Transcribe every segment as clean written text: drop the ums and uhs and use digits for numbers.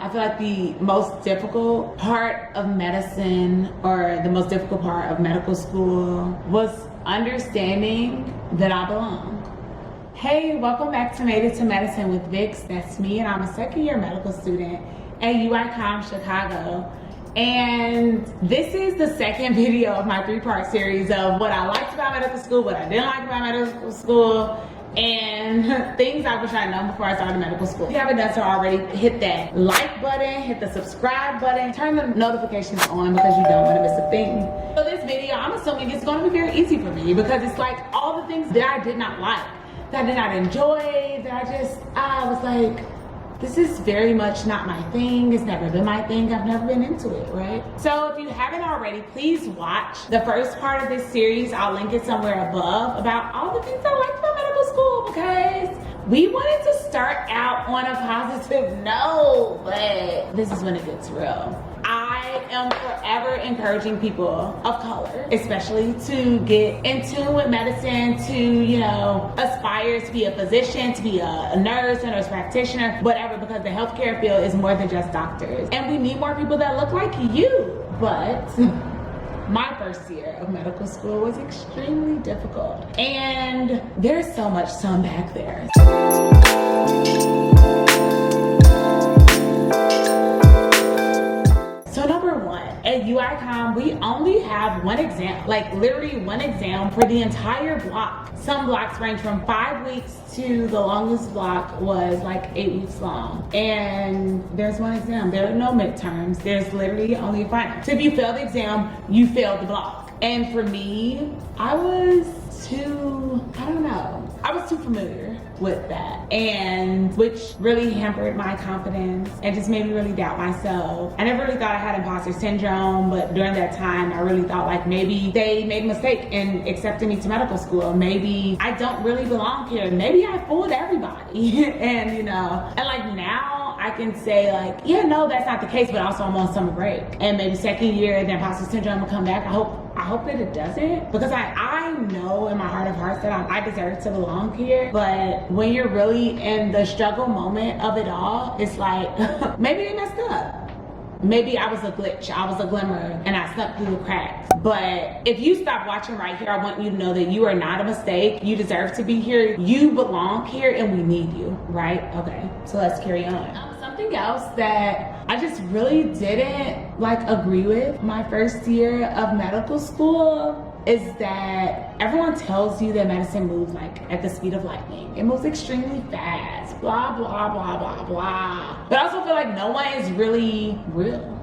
I feel like the most difficult part of medicine, or the most difficult part of medical school, was understanding that I belong. Hey, welcome back to Made It to Medicine with Vix. That's me, and I'm a second year medical student at UICOM Chicago. And this is the second video of my 3-part series of what I liked about medical school, what I didn't like about medical school, and things I wish I'd known before I started medical school. If you haven't done so already, hit that like button, hit the subscribe button, turn the notifications on because you don't want to miss a thing. So this video, I'm assuming it's going to be very easy for me because it's like all the things that I did not like, that I did not enjoy, that I was like, this is very much not my thing. It's never been my thing. I've never been into it, right? So if you haven't already, please watch the first part of this series. I'll link it somewhere above about all the things I liked about medical school, because we wanted to start out on a positive note, but this is when it gets real. I am forever encouraging people of color, especially, to get in tune with medicine, to, you know, aspire to be a physician, to be a nurse, a nurse practitioner, whatever, because the healthcare field is more than just doctors. And we need more people that look like you. But my first year of medical school was extremely difficult. And there's so much to unpack there. So number one, at UICOM, we only have one exam, like literally one exam for the entire block. Some blocks range from 5 weeks to the longest block was like 8 weeks long. And there's one exam. There are no midterms. There's literally only a final. So if you fail the exam, you failed the block. And for me, I was too familiar with that, and which really hampered my confidence and just made me really doubt myself. I never really thought I had imposter syndrome, but during that time I really thought like maybe they made a mistake in accepting me to medical school. Maybe I don't really belong here. Maybe I fooled everybody. And you know, and like now I can say like, yeah, no, that's not the case, but also I'm on summer break, and maybe second year the imposter syndrome will come back. I hope that it doesn't, because I know in my heart of hearts that I deserve to belong here. But when you're really in the struggle moment of it all, it's like, maybe they messed up. Maybe I was a glitch, I was a glimmer, and I snuck through the cracks. But if you stop watching right here, I want you to know that you are not a mistake. You deserve to be here. You belong here, and we need you, right? Okay, so let's carry on. Something else that I just really didn't like agree with my first year of medical school is that everyone tells you that medicine moves like at the speed of lightning. It moves extremely fast, blah, blah, blah, blah, blah. But I also feel like no one is really real.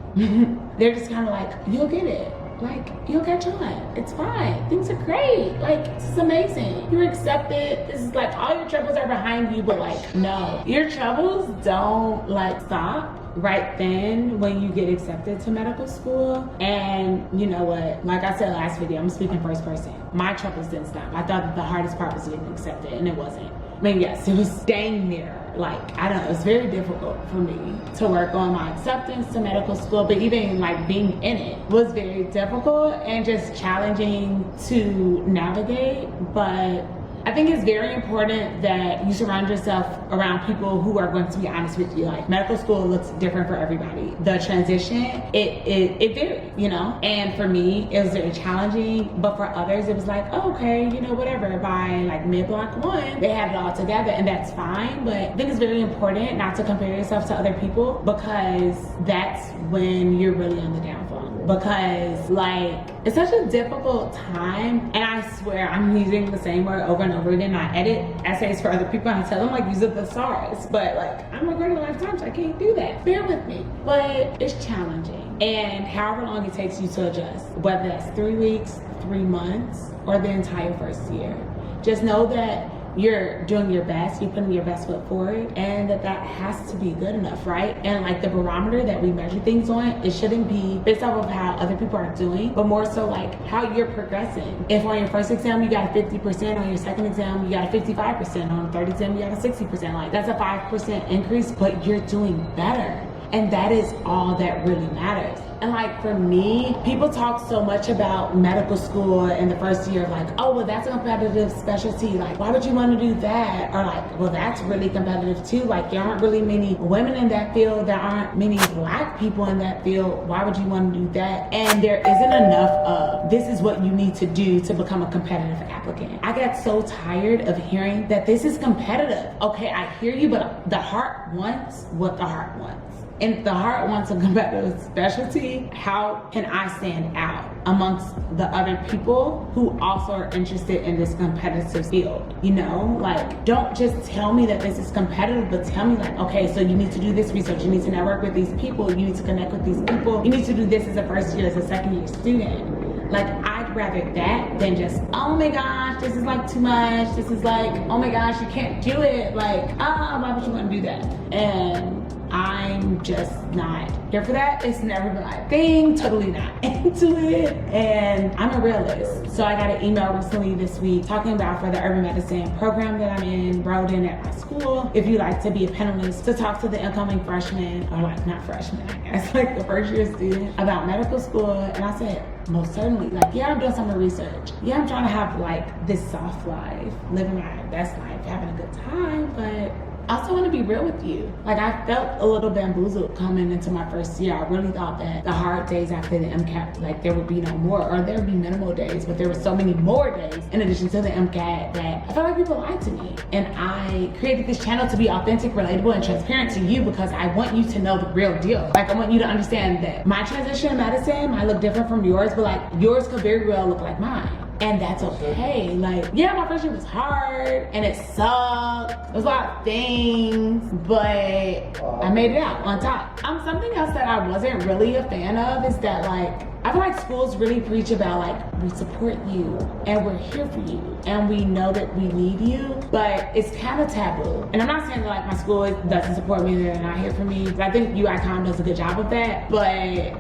They're just kind of like, you'll get it. Like, you'll catch on. It's fine. Things are great. Like, this is amazing. You're accepted. This is like, all your troubles are behind you, but like, no. Your troubles don't like stop right then when you get accepted to medical school. And you know what? Like I said last video, I'm speaking first person. My troubles didn't stop. I thought that the hardest part was getting accepted, and it wasn't. I mean, yes, it was dang near. Like, I don't know, it's very difficult for me to work on my acceptance to medical school, but even like being in it was very difficult and just challenging to navigate. But I think it's very important that you surround yourself around people who are going to be honest with you. Like, medical school looks different for everybody. The transition, it varied, you know? And for me, it was very challenging, but for others, it was like, oh, okay, you know, whatever. By like mid-block 1, they had it all together, and that's fine. But I think it's very important not to compare yourself to other people, because that's when you're really on the downfall. Because like, it's such a difficult time, and I swear I'm using the same word over and over again. I edit essays for other people and I tell them like, use a thesaurus, but like, I'm regretting lifetimes, I can't do that. Bear with me. But it's challenging, and however long it takes you to adjust, whether that's 3 weeks, 3 months, or the entire first year, just know that you're doing your best, you're putting your best foot forward, and that has to be good enough, right? And like, the barometer that we measure things on, it shouldn't be based off of how other people are doing, but more so like how you're progressing. If on your first exam you got a 50%, on your second exam you got a 55%, on the third exam you got a 60%, like that's a 5% increase, but you're doing better. And that is all that really matters. And like for me, people talk so much about medical school in the first year, like, oh, well, that's a competitive specialty. Like, why would you want to do that? Or like, well, that's really competitive too. Like, there aren't really many women in that field. There aren't many Black people in that field. Why would you want to do that? And there isn't enough of, this is what you need to do to become a competitive applicant. I got so tired of hearing that this is competitive. Okay, I hear you, but the heart wants what the heart wants. And if the heart wants a competitive specialty, how can I stand out amongst the other people who also are interested in this competitive field? You know, like, don't just tell me that this is competitive, but tell me like, okay, so you need to do this research, you need to network with these people, you need to connect with these people, you need to do this as a first year, as a second year student. Like, I'd rather that than just, oh my gosh, this is like too much, this is like, oh my gosh, you can't do it. Like, why would you want to do that? And I'm just not here for that. It's never been my thing, totally not into it. And I'm a realist. So I got an email recently this week talking about for the urban medicine program that I'm enrolled in at my school, if you'd like to be a panelist to talk to the incoming freshmen, or like not freshmen, I guess, like the first year student about medical school. And I said, most certainly. Like, yeah, I'm doing some research. Yeah, I'm trying to have like this soft life, living my best life, having a good time, but I also want to be real with you. Like, I felt a little bamboozled coming into my first year. I really thought that the hard days after the MCAT, like there would be no more, or there would be minimal days, but there were so many more days in addition to the MCAT that I felt like people lied to me. And I created this channel to be authentic, relatable, and transparent to you because I want you to know the real deal. Like, I want you to understand that my transition in medicine might look different from yours, but like yours could very well look like mine. And that's okay. Like, yeah, my first year was hard and it sucked. There was a lot of things, but I made it out on top. Something else that I wasn't really a fan of is that, like, I feel like schools really preach about like, we support you and we're here for you and we know that we need you, but it's kind of taboo. And I'm not saying that like my school doesn't support me, they're not here for me. I think UICOM does a good job of that, but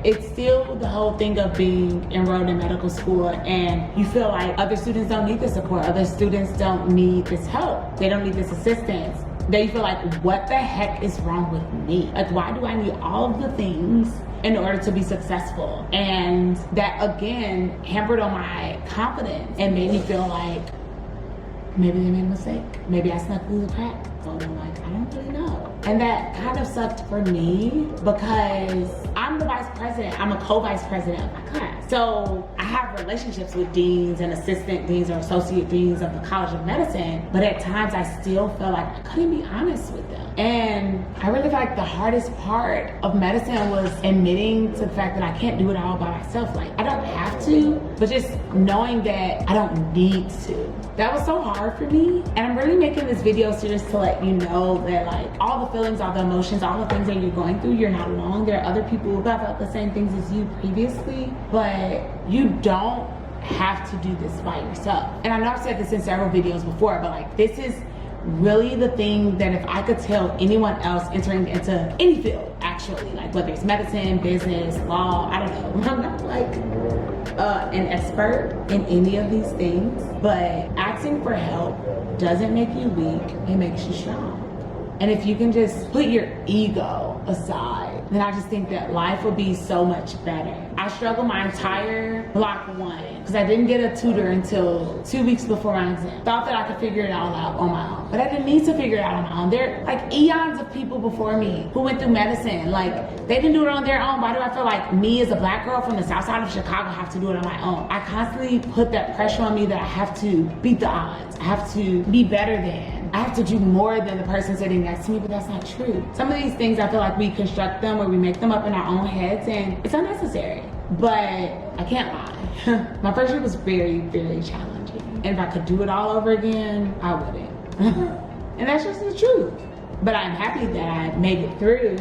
it's still the whole thing of being enrolled in medical school and you feel like other students don't need the support, other students don't need this help, they don't need this assistance. They feel like, what the heck is wrong with me? Like, why do I need all of the things in order to be successful? And that, again, hampered on my confidence and made me feel like maybe they made a mistake. Maybe I snuck through the cracks. So I'm like, I don't really know. And that kind of sucked for me because I'm the vice president. I'm a co-vice president of my class. So I have relationships with deans and assistant deans or associate deans of the College of Medicine, but at times I still felt like I couldn't be honest with them. And I really feel like the hardest part of medicine was admitting to the fact that I can't do it all by myself. Like, I don't have to, but just knowing that I don't need to. That was so hard for me. And I'm really making this video series to let you know that, like, all the feelings, all the emotions, all the things that you're going through, you're not alone. There are other people who have felt the same things as you previously, but you don't have to do this by yourself. And I know I've said this in several videos before, but like, this is really the thing that if I could tell anyone else entering into any field, actually, like whether it's medicine, business, law, I don't know, I'm not like an expert in any of these things, but asking for help doesn't make you weak, it makes you strong. And if you can just put your ego aside, then I just think that life would be so much better. I struggled my entire block one because I didn't get a tutor until 2 weeks before my exam. Thought that I could figure it all out on my own, but I didn't need to figure it out on my own. There are like eons of people before me who went through medicine. Like, they didn't do it on their own. Why do I feel like me as a Black girl from the south side of Chicago have to do it on my own? I constantly put that pressure on me that I have to beat the odds. I have to be better than. I have to do more than the person sitting next to me, but that's not true. Some of these things I feel like we construct them or we make them up in our own heads and it's unnecessary. But I can't lie. My first year was very, very challenging. And if I could do it all over again, I wouldn't. And that's just the truth. But I'm happy that I made it through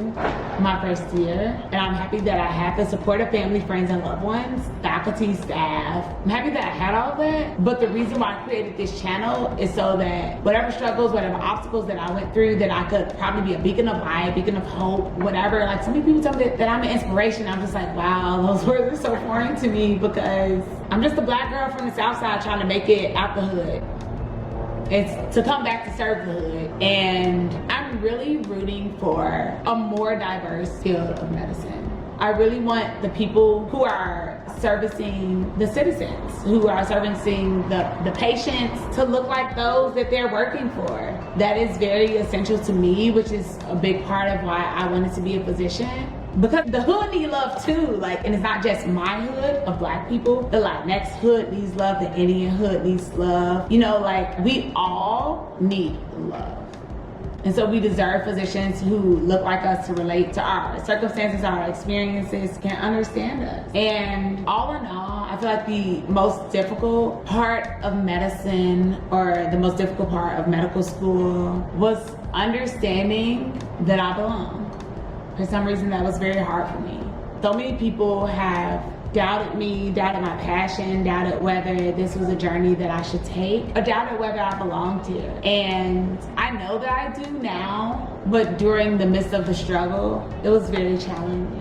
my first year. And I'm happy that I had the support of family, friends, and loved ones, faculty, staff. I'm happy that I had all of that. But the reason why I created this channel is so that whatever struggles, whatever obstacles that I went through, that I could probably be a beacon of light, a beacon of hope, whatever. Like, so many people tell me that I'm an inspiration. I'm just like, wow, those words are so foreign to me because I'm just a Black girl from the south side trying to make it out the hood. It's to come back to serve the hood. And I'm really rooting for a more diverse field of medicine. I really want the people who are servicing the citizens, who are servicing the patients, to look like those that they're working for. That is very essential to me, which is a big part of why I wanted to be a physician. Because the hood need love too, like, and it's not just my hood of Black people. The Latinx hood needs love, the Indian hood needs love. You know, like, we all need love. And so we deserve physicians who look like us, to relate to our circumstances, our experiences, can understand us. And all in all, I feel like the most difficult part of medicine, or the most difficult part of medical school, was understanding that I belong. For some reason, that was very hard for me. So many people have doubted me, doubted my passion, doubted whether this was a journey that I should take, or doubted whether I belonged here. And I know that I do now, but during the midst of the struggle, it was very challenging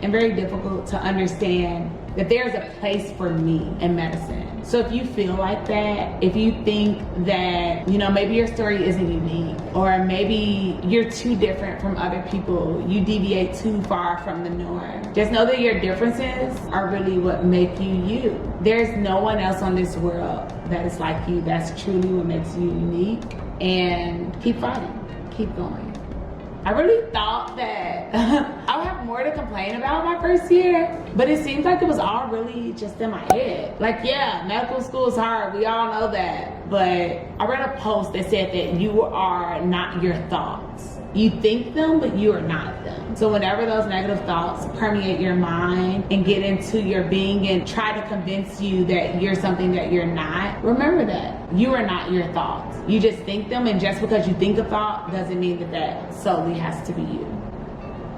and very difficult to understand that there's a place for me in medicine. So if you feel like that, if you think that, you know, maybe your story isn't unique, or maybe you're too different from other people, you deviate too far from the norm, just know that your differences are really what make you you. There's no one else on this world that is like you. That's truly what makes you unique. And keep fighting, keep going. I really thought that I would have more to complain about my first year, but it seems like it was all really just in my head. Like, yeah, medical school is hard, we all know that, but I read a post that said that you are not your thoughts. You think them, but you are not them. So whenever those negative thoughts permeate your mind and get into your being and try to convince you that you're something that you're not, remember that you are not your thoughts. You just think them, and just because you think a thought doesn't mean that that solely has to be you.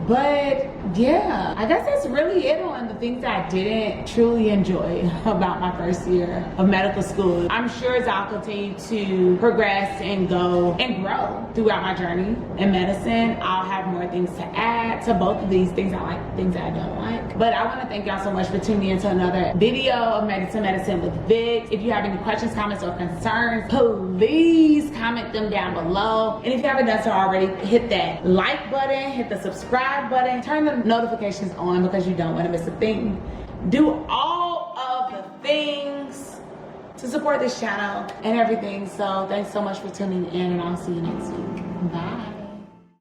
But yeah, I guess that's really it on the things I didn't truly enjoy about my first year of medical school. I'm sure as I'll continue to progress and go and grow throughout my journey in medicine, I'll have more things to add to both of these things I like, things I don't like. But I want to thank y'all so much for tuning into another video of Made Into Medicine with Vic. If you have any questions, comments, or concerns, please comment them down below. And if you haven't done so already, hit that like button, hit the subscribe button, turn the notifications on because you don't want to miss a thing. Do all of the things to support this channel and everything. So thanks so much for tuning in, and I'll see you next week. Bye.